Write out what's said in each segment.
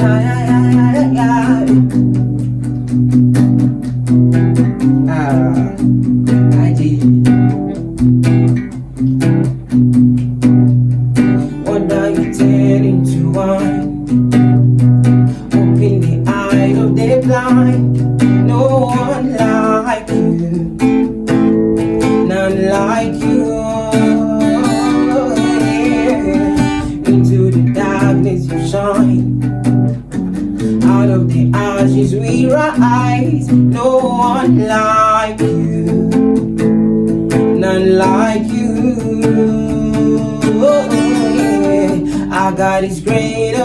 I did. What are you telling to wine? Open the eyes of the blind. No one like you, none like you. Into the darkness you shine. Out of the ashes we rise. No one like you, none like you. Our God is greater,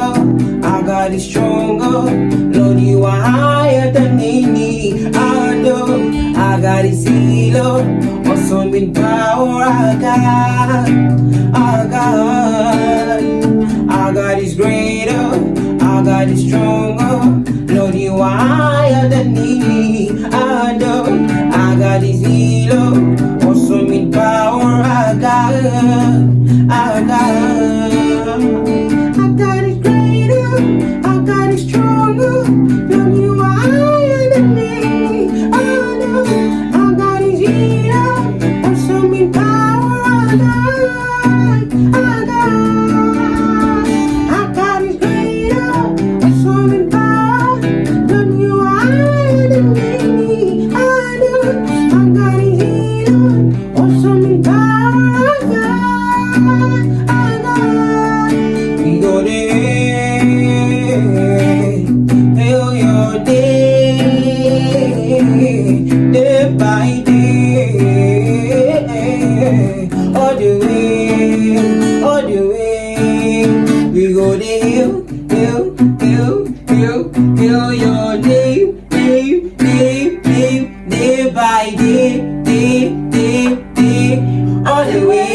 our God is stronger. Lord, you are higher than any other. Our God is healer, awesome in power. Our God, our God. Our God is greater, our God is stronger. Lord, you are higher than any other. Our God is healer, awesome in power. Our God, our God. Our God is greater, our God is stronger. Lord, you are higher than any other. Our God is healer, awesome in power. Our God, our God. Our God is greater, awesome in power. Lord, you are higher than any other. Our God is healer, awesome in power. Our God, our God. We go there, hail your day, day by day, all the way, all the way. We go there, hail your day, day by day, all the way,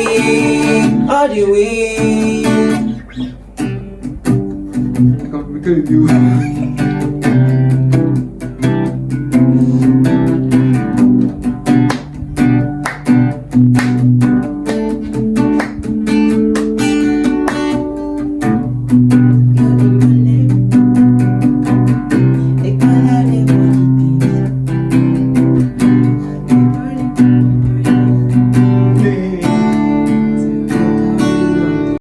all the way. I can't review.